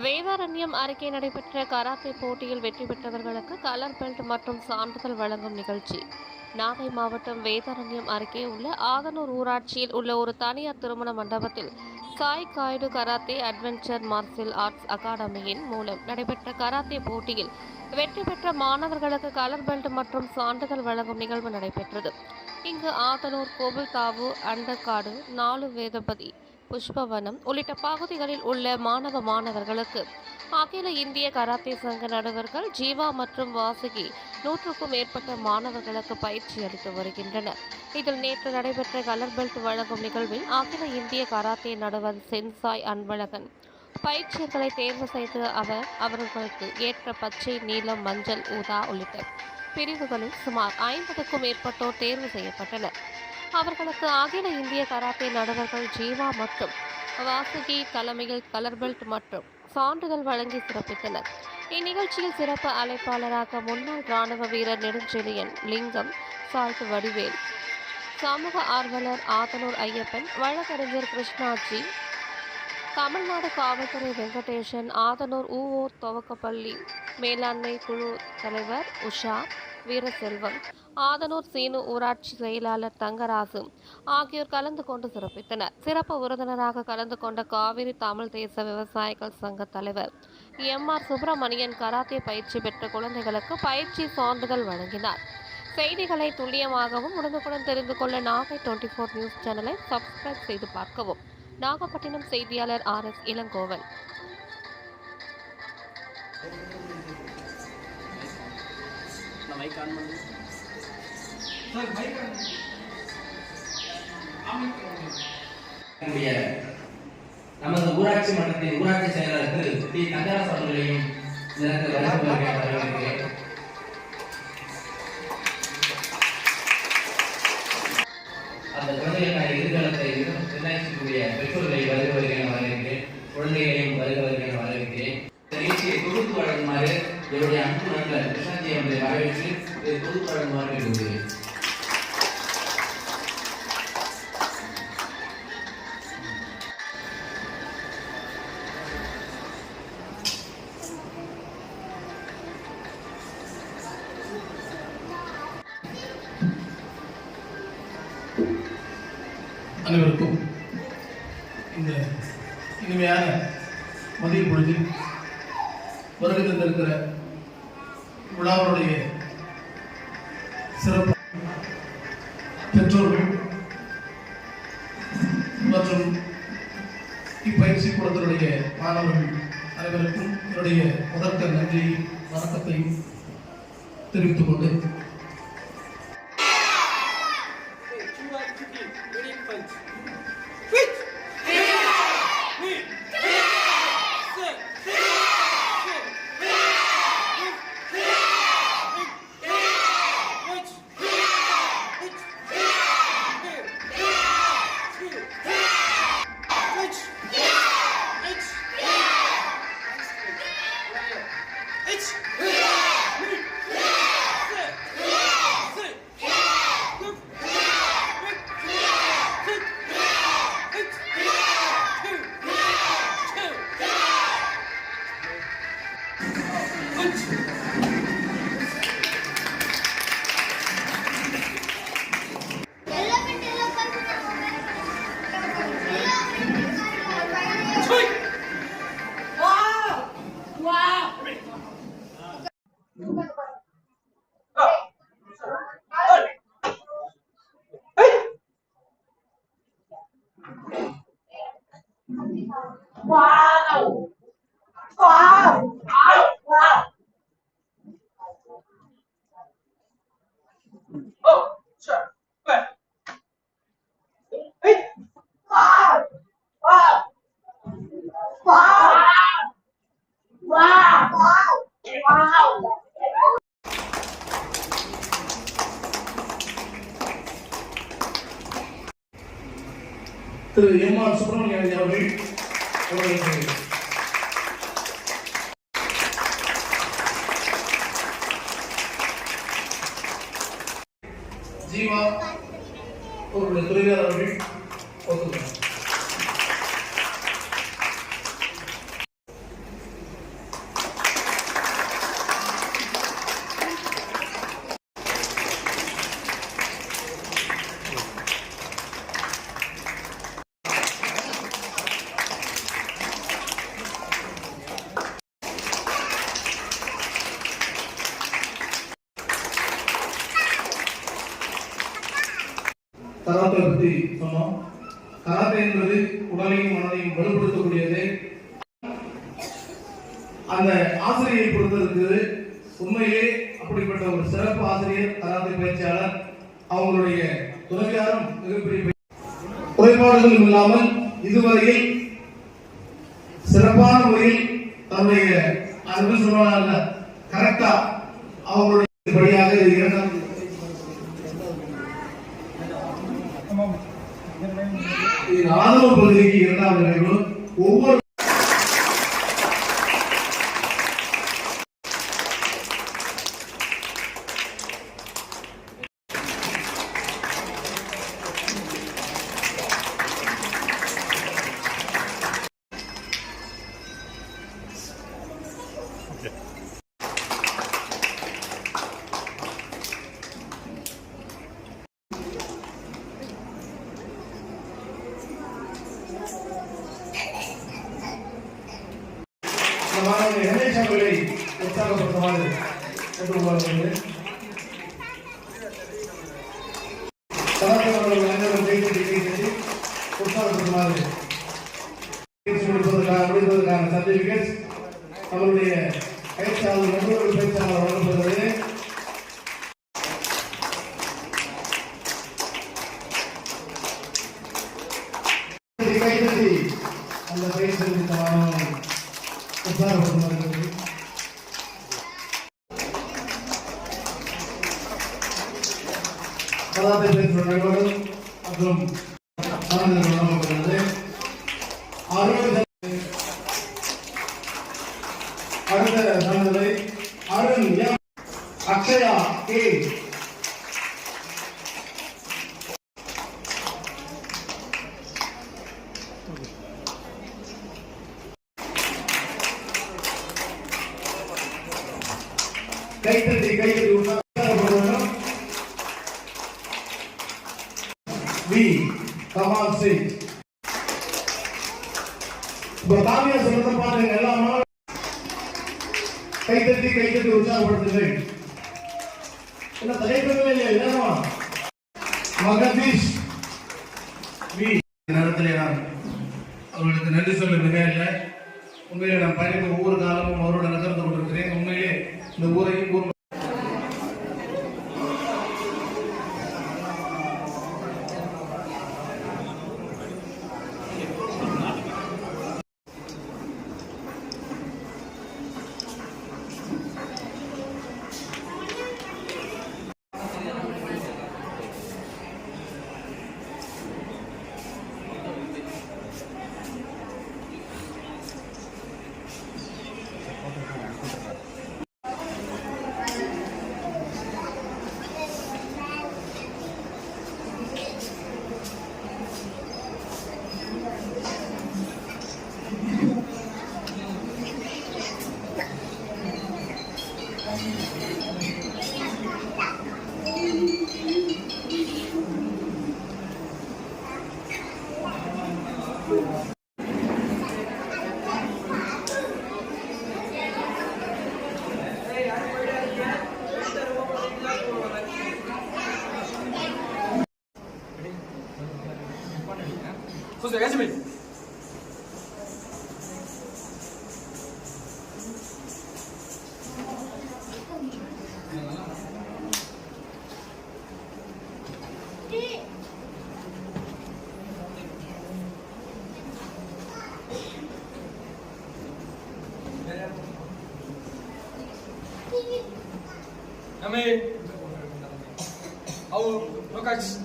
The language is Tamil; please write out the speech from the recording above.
வேதாரண்யம் அருகே நடைபெற்ற கராத்தே போட்டியில் வெற்றி பெற்றவர்களுக்கு கலர் பெல்ட் மற்றும் சான்றிதழ் வழங்கும் நிகழ்ச்சி நாகை மாவட்டம் வேதாரண்யம் அருகே உள்ள ஆதனூர் ஊராட்சியில் உள்ள ஒரு தனியார் திருமண மண்டபத்தில் Sai guide karate adventure martial arts அகாடமியின் மூலம் நடைபெற்ற கராத்தே போட்டியில் வெற்றி பெற்ற மாணவர்களுக்கு கலர் பெல்ட் மற்றும் சான்றிதழ் வழங்கும் நிகழ்வு நடைபெற்றது. இங்கு ஆதனூர் கோவில் தாவு அண்டக்காடு நாலு வேதபதி புஷ்பவனம் உள்ளிட்ட பகுதிகளில் உள்ள மாணவர்களுக்கு அகில இந்திய கராத்தே சங்க நடுவர்கள் ஜீவா மற்றும் வாசுகி 100க்கும் மேற்பட்ட மாணவர்களுக்கு பயிற்சி அளித்து வருகின்றனர். இதில் நேற்று நடைபெற்ற கலர் பெல்ட் வழங்கும் நிகழ்வில் அகில இந்திய கராத்தே நடுவர் சென்சாய் அன்பழகன் பயிற்சியர்களை தேர்வு செய்து அவர்களுக்கு ஏற்ற பச்சை, நீலம், மஞ்சள், ஊதா உள்ளிட்ட பிரிவுகளில் சுமார் 50க்கும் மேற்பட்டோர் தேர்வு செய்யப்பட்டனர். அவர்களுக்கு அகில இந்திய கராத்தே நடுவர்கள் ஜீவா மற்றும் வாசுகி தலைமையில் கலர் பெல்ட் மற்றும் சான்றிதழ் வழங்கி சிறப்பித்தனர். இந்நிகழ்ச்சியில் சிறப்பு அழைப்பாளராக முன்னாள் ராணுவ வீரர் நெடுஞ்செழியன், லிங்கம், சால்ட் வடிவேல், சமூக ஆர்வலர் ஆதனூர் ஐயப்பன், வழக்கறிஞர் கிருஷ்ணாஜி, தமிழ்நாடு காவல்துறை வெங்கடேசன், ஆதனூர் ஊவோர் துவக்கப்பள்ளி மேலாண்மை குழு தலைவர் உஷா வீரசெல்வம், ஆதனூர் சீனு ஊராட்சி செயலாளர் தங்கராசு ஆகியோர் கலந்து கொண்டு சிறப்பித்தனர். சிறப்பு விருந்தினராக கலந்து கொண்ட காவிரி தமிழ் தேச விவசாயிகள் சங்க தலைவர் எம்.ஆர். சுப்பிரமணியன் கராத்தே பயிற்சி பெற்ற குழந்தைகளுக்கு பயிற்சி சான்றிதழ் வழங்கினார். செய்திகளை துல்லியமாகவும் உடனுக்குடன் தெரிந்து கொள்ள நாகை 24 நியூஸ் சேனலை சப்ஸ்கிரைப் செய்து பார்க்கவும். நாகப்பட்டினம் செய்தியாளர் R.S. இளங்கோவன். நமது ஊராட்சி மன்றத்தின் ஊராட்சி செயலர் திரு டி. தங்கராஜ் அவர்களையும் அந்த குழந்தைகளுக்கான எதிர்காலத்தை நிர்ணயிக்கக்கூடிய பெற்றோர்களை வருக வருகிறேன் வரவேற்கிறேன். குழந்தைகளையும் வருக வருகிறேன் வரவேற்கிறேன். இந்த நிகழ்ச்சியை தொகுத்து வழங்குமாறு என்னுடைய அன்பு நண்பர் கிருஷ்ணாஜி அவர்களை வரவேற்று இதை தொகுத்து வழங்குமாறு கேட்டுக்கொள்கிறேன். அனைவருக்கும் இந்த இனிமையான மதிய பொழுதில் வருகை தந்திருக்கிற விழாவுடைய சிறப்பு பெற்றோர்கள் மற்றும் இப்பயிற்சி கூடத்தினுடைய மாணவர்கள் அனைவருக்கும் என்னுடைய முதற்க நன்றி வணக்கத்தையும் தெரிவித்துக் கொண்டு Wow! Wow! Wow! Oh, sure. Good. Hey! Wow! Wow! Wow! Wow! Wow! திரு எம்.ஆர். சுப்பிரமணியன் அவர்கள் ஜீவா அவர்களுடைய துறையாளர் அவர்கள் சொன்னோம். கராத்தே என்பது உடலையும் மனதையும் வலுப்படுத்தக்கூடியது. அந்த ஆசிரியை பொறுத்திருக்குது. உண்மையிலே அப்படிப்பட்ட ஒரு சிறப்பு ஆசிரியர் கராத்தே பயிற்சியாளர், அவங்களுடைய துணைவியாரும் மிகப்பெரிய குறைபாடுகளும் இல்லாமல் இதுவரையில் சிறப்பான முறையில் தன்னுடைய அது சொல்லுவாங்க கரெக்டா அவங்களுடைய படியாக இரண்டாம் ஆதரவு பகுதிக்கு இரண்டாவது நிகழ்வு ஒவ்வொரு அவர்களை உற்சாகப்படுத்துமாறு கேட்டுக்கொள்வார்கள். கலாச்சாரங்கள் அனைவரும் கைது உற்சாகப்படுத்துமாறு முடிப்பதற்கான சர்டிபிகேட் அவருடைய பயிற்சியாளர் நண்பர்கள் பயிற்சியாளர் வழங்கப்படுகிறது. கைதட்டி அந்த பயிற்சி உற்சாகப்படுத்துமாறு கராத்தே பயிற்சி நண்பர்கள் மற்றும் வழங்கப்படுகிறது. அடுத்த சான்றிதழை அருண் எம், அக்ஷயா கே, கைத்தட்டி உற்சாகப்படுத்தும் வி கமால் சிங். இப்போ தாமியா சொல்றத பாருங்க, எல்லா கைத்தட்டி உற்சாகப்படுத்துங்கள். என்ன தலைப்பே இல்லையா? மகதீஷ் வி நேரத்தில் நான் அவர்களுக்கு நன்றி சொல்ல மிக இல்லை. உண்மையிலே நான் பயணித்த ஒவ்வொரு காலமும் அவரோட நகர்ந்து கொண்டிருக்கிறேன். உண்மையிலே இந்த ஊரையும் Kami, au, lokaci.